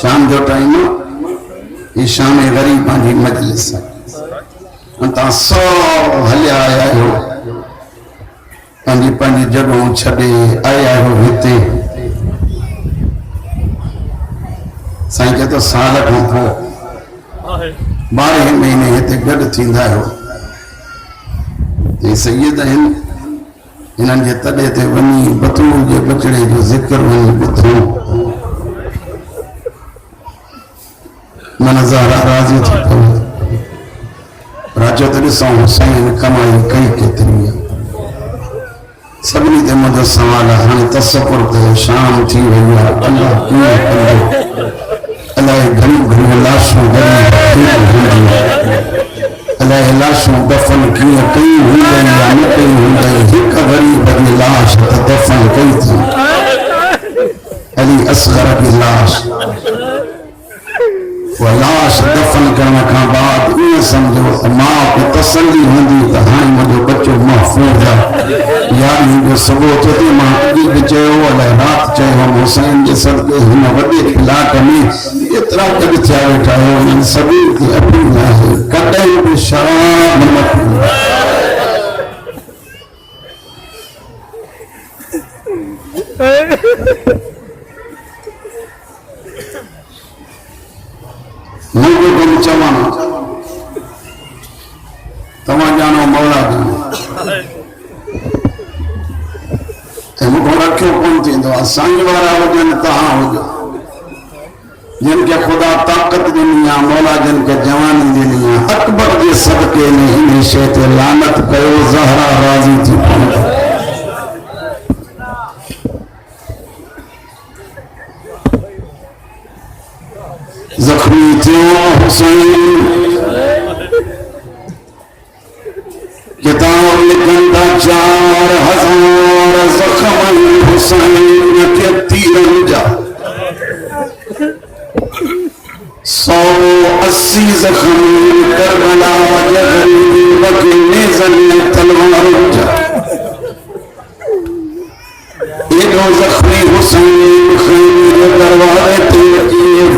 शाम जो टाइम ये शाम ग़रीबां जी मजलिस ता सौ हलिया आया हो पंहिंजी पंहिंजी जगहों छॾे आया हो हिते साईं के तो साल खां पोइ 12 महीने हिते गॾु थींदा आहियो ये सैयद आहिनि इन्हनि जे तॾे ते वञी बतूल जे बचड़े जो ज़िक्र वञी ॿुधो मन ज़ारा राज़ी थी पवे राजो त ॾिसूं हुसैन कमाई कई केतिरी आहे सभिनी ते मुंहिंजो सवाल आहे हाणे तसकुर कयो शाम थी वई आहे अलाह कीअं कंदो अलाए घणियूं घणियूं लाशूं अलाए लाशूं दफ़न कीअं कई हूंदई या न कई हूंदई हिकु ग़रीब जी लाश त दफ़न कई थी अली असगर की लाश वो लाश दफन करने का बाद ये समझो माँ को तसल्ली होंगी तो हाँ मुझे बच्चों महफूज है यार मुझे सबो चेती माँ अभी भी चयो वाला रात चयो हुसैन के सदके हिन वडे इलाके में इतना कभी चाहे बैठा है इन सभी की अपील है कदम भी शराब मत मुझे तुम चवाना तमा जानो मौला मुझे रखियो कौन थी साईं वारा हुजन तहां हुजो जिनके खुदा ताकत ॾिनी आहे मौला जिनके जवानी ॾिनी आहे अकबर जे सदके में इन शइ ते लानत कयो ज़हरा राज़ी थी पई जख्मी थे हुसैन किताब लिखंदा 4000 जख्म हुसैन के तीरन जा 180 जख्म करबला गरीब के नेज़न तलवार जा ये जख्मी हुसैन खैर दरवाजे ते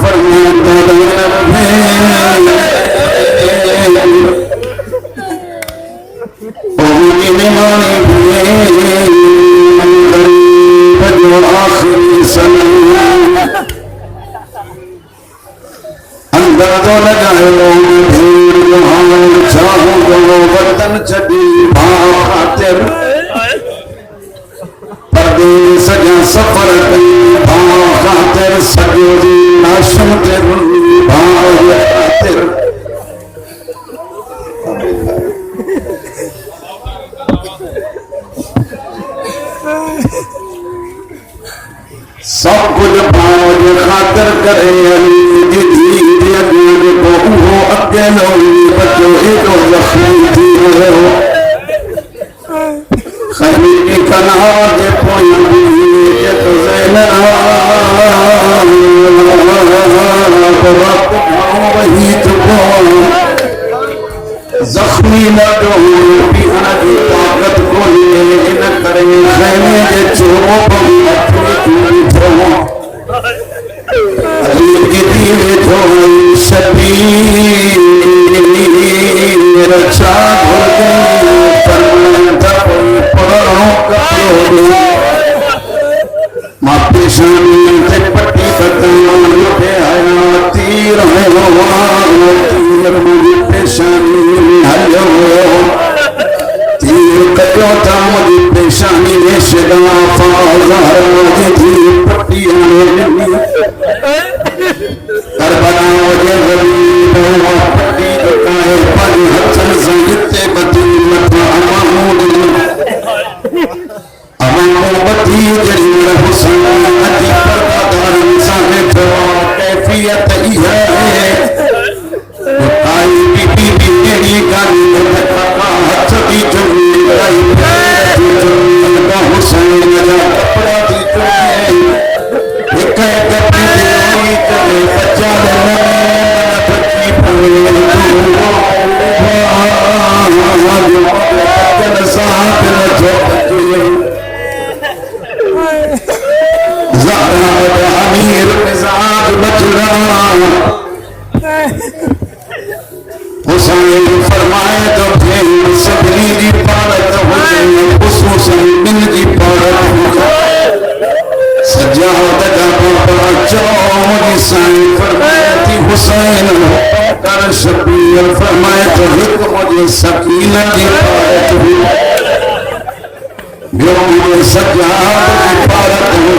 फरमाता आखिरी सनम अंदर तो लगायो भीड़ चाहूं वतन छड़ी खातिर परदेस जा सफर कई खातिर सजो जी नाशम ते खातिर सब कुछ पाँच खातर करे अकेलो बच्चों एक जख्मी थी रहो खैरी कना के वही जख्मी लड़ो ताकत को न करे खैमे के चोरों पट्टी तीर पेशानी हलो तीर कटो था मुझे पेशानी में शगा पट्टी करबला वजह गरीब पट्टी काए पर हसन संगीते बती मत अमामती जरीर हुसैन अति परदार इंसान तो कैफियत ही है आई बीबी मेरी गाली का हाथ दी चुनी आई का हुसैन का कपड़ा दी चुनी एक एक करे बच्चा बच्ची पवे साथ ज़हरा अमीर मिजाज बचड़ा हुसैन फरमाए तो फिर सभी की पारत हुसैन खुसूसन बिन की पारत सजावट का बाबा चौरी साईं फरमाए थी हुसैन कर शबीर फरमाए तो हिक मुझे सकीना की पारत हुई जो मुझे सजावट की पारत हुई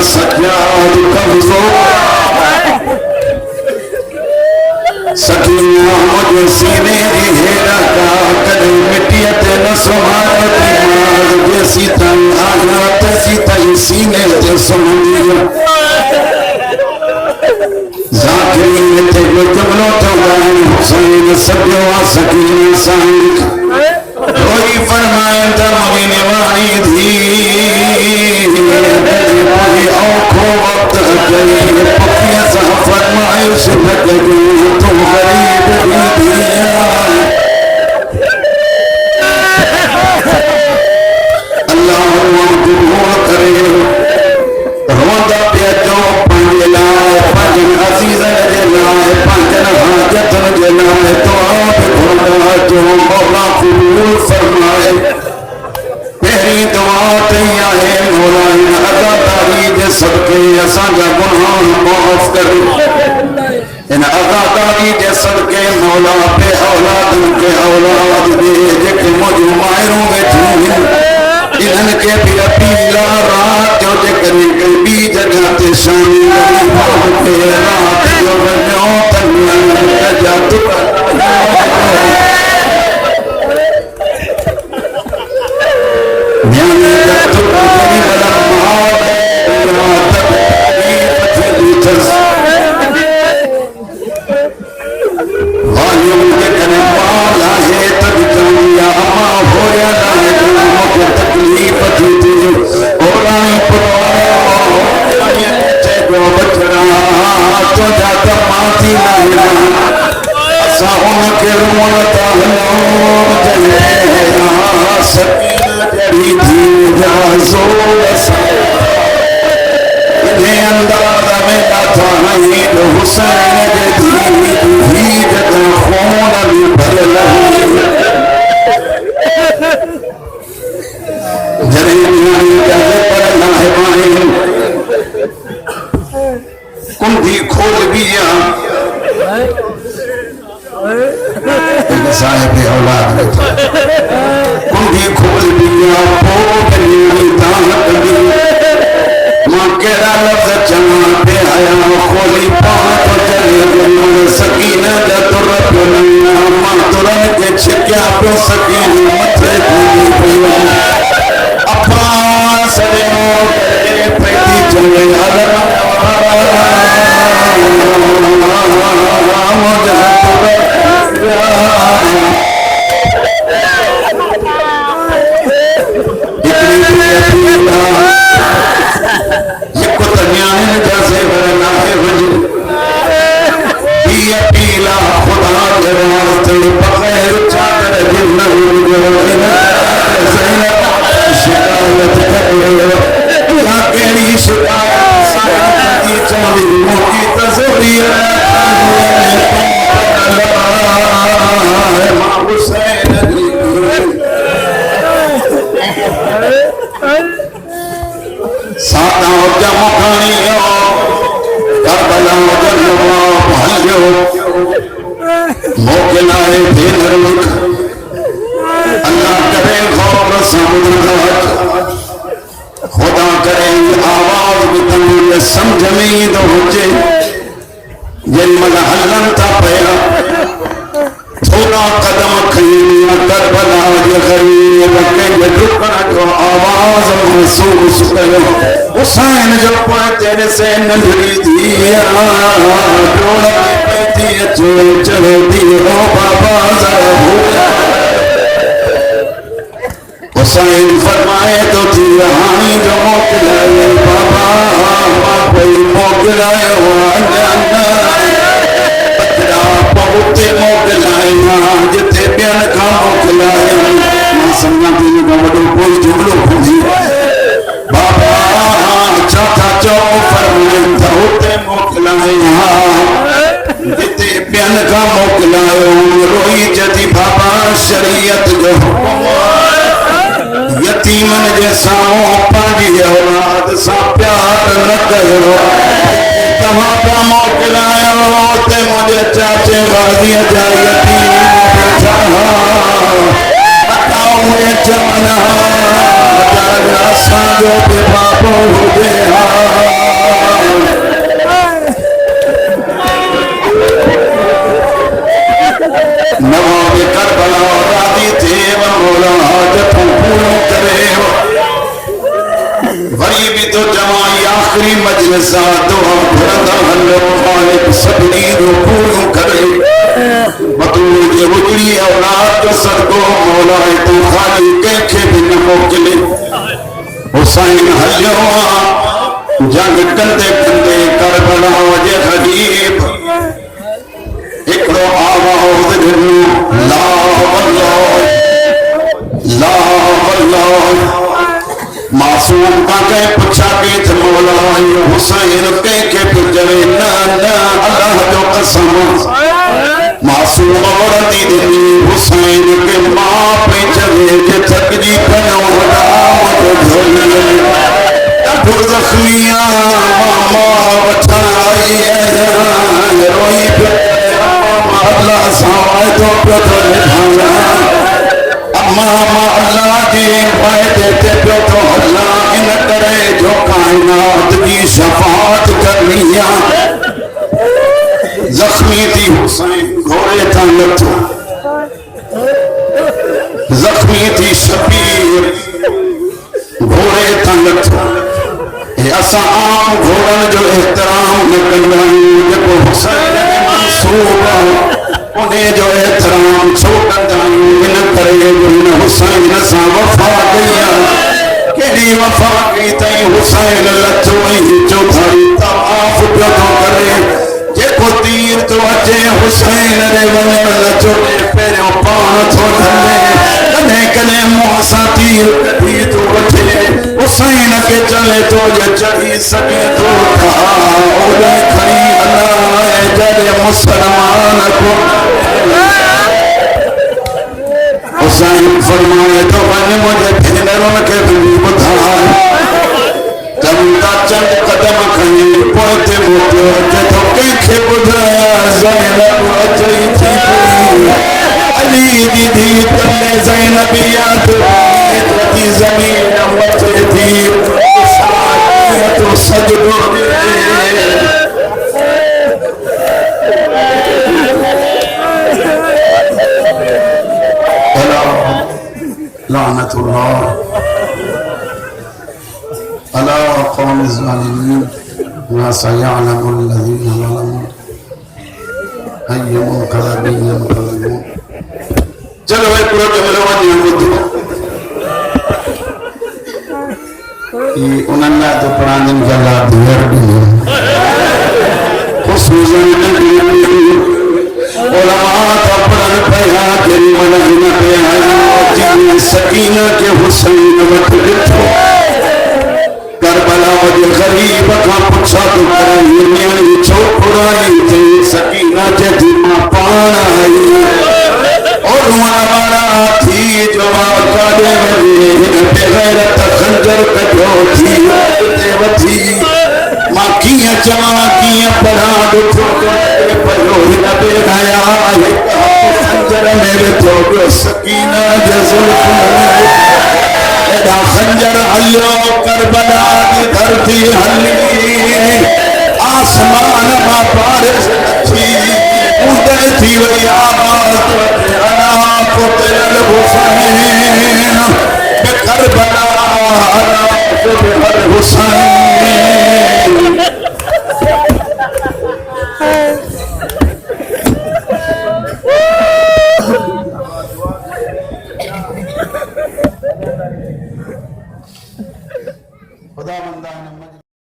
सजावट कमजोर सकीना मुझे सीने की हेरा का कदम मिट्टिया ते न सुहाती मार जैसी तन आना तैसी तई सीने ते सुनिया जाकिरी ते वो जमलो तो गान हुसैन सब्यो सकीना सांग रोई फरमाए दमन वाणी धी कोई औखो वक्त गई पकिया सा फरमाए शिफत गई तुम गरीब भी अल्लाह कबूल करे रोंदा पिया जो पंज लाए पंजन अजीजन जे लाए पंजन हाजतन जे लाए तो आप घोड़ा जो मौला कबूल फरमाए पहली दुआ तैया है मौला इन अदादारी जे सदके असांजा गुनाह माफ कर इन अदादारी जे सदके मौला पे औलादन के औलाद दे जेके मुझ मायरों में थी इनके भी अपीला रात जो जे करी कई बी जगह ते शानी गरीबां के रात जो वञो तन्या जा तू न्याने जा तू तेरी बला मार रात की पथली चस वालियों के कने माला है तब जानिया अम्मा होया ना मुझे तकलीफ थी और रानीपुर चेको बचड़ा तो जाता माथी नहीं असा उनके रोता हलो सकीना जड़ी थी जा जोर इन्हें अंदाजा में था नहीं तो हुसैन के धी जगह खून भी भर लगी कुंडी खोल दिया साहिब औलाद कुंडी खोल दिया मां केड़ा लफ्ज चना पे आया खोली पात चले गयो सकीना दा तुर पिया मां तुरन के छिक्या पे सकीना मथे दी अपा सरे के पैती चले समझ में तो हुजे जिन मल हलन था पया थोड़ा कदम खीं करबला जे गरीब के रुकण जो आवाज महसूस कयो हुसैन जो पर तेरे से नंढड़ी थी डोल पैती अचो चलती हो बाबा जरा हुसैन फरमाए तो थी हानी जो मोकलाए बाबा कोई मोकलाए पतरा पहुते मोकलाए जिते ॿियनि खां मोकलाए मां सम्झां थी हिन खां वॾो कोई जुमिलो कोन्हे बाबा छा था चओ फरमाए मर्दिया जा यतीम बेचारा बताओ ये जमाना जागा साजो पे बापो हुए नवाबे करबला राजी थे मौला हाजतों पूरो करे वरी भी तो जमाई आखिरी मजलिस दुआ घुरंदा हलो मालिक सभिनी जो पूरो करे बतूर जे उजड़ी औलाद जो सदको मौला तू खाली कंहिंखे बि न मोकिले हुसैन हलियो जंग कंदे कंदे करबला जे ग़रीब हिकिड़ो आवाज़ ॾिनो ला वल्लाह मासूम का कहीं पुछा के थे मौला यो हुसैन कंहिंखे बि चवे न अल्लाह जो कसम मासूम वरदी ॾिनी हुसैन के मां पई चवे जे थकिजी पियो राम जो झोली ॾाढो ज़ख़्मी मामा वठण आई रोई पियो अल्लाह सां तो पियो थो निभाया मामा अल्लाह जी वाइदे ते पियो थो हलां इन करे जो काइनात जी शफाअत करनी आहे ज़ख़्मी थी हुसैन घोड़े तां लथो ज़ख़्मी थी शबीर घोड़े तां लथो असां आम घोड़नि जो एहतराम न कंदा आहियूं जेको हुसैन मंसूब उन्हें जो एहतराम छो कंदा आहियूं इन करे जो हिन हुसैन सां वफ़ा कई आहे केॾी वफ़ा कई अथई हुसैन लथो ऐं चौधारी तवाफ़ पियो थो करे जेको तीर थो अचे हुसैन ॾे वञण लथो पहिरियों पाण थो लहे कॾहिं कॾहिं मुंहं सां तीर कढी थो वठे हुसैन खे चवे थो जे चढ़ी सघे थो ओॾे खणी हलाए जॾहिं मुसलमान को हुसैन फरमाए थो वञ मुंहिंजे भेनरुनि खे बि ॿुधाए चवंदा चंद कदम खणी पोइ ते मोटियो अचे थो कंहिंखे ॿुधाया ज़ैनब अचई थी अली दीदी तले ज़ैनबिया थी ज़मीन मचे थी तो सजदो लानतुल्लाह अला कौम ज़ालिमीन मा सयअलमुल लज़ीना ज़लमू अय्युम मुनक़लबिन यनक़लिबून चलो हिकिड़ो जुमिलो वञी ॿुधो उन्हनि लाइ तो पढ़ांदनि खे अलाह धीअर ॾिनी ख़ुशूसन उलमा था पढ़नि पिया केॾी महिल हिन पिया सकीना के हुसैन वटि ॾिठो करबला जे ग़रीब खां पुछा थो करे न्याणी छो घुराई अथई सकीना चए मां पाण आई और वारा थी जवाब काॾे वञे हिन बेग़ैरत खंजर कढियो थी वठी मां कीअं चवां कीअं पढ़ां ॾिठो पियो हिन बेहया खंजर में विधो ॿियो सकीना जे ज़ुल्फ़ एॾा खंजर हलियो करबला जी धरती हली आसमान मां बारिश थी ऊंदे थी वई आवाज़ अला क़ुतिल हुसैन करबला अला क़ुतिल हुसैन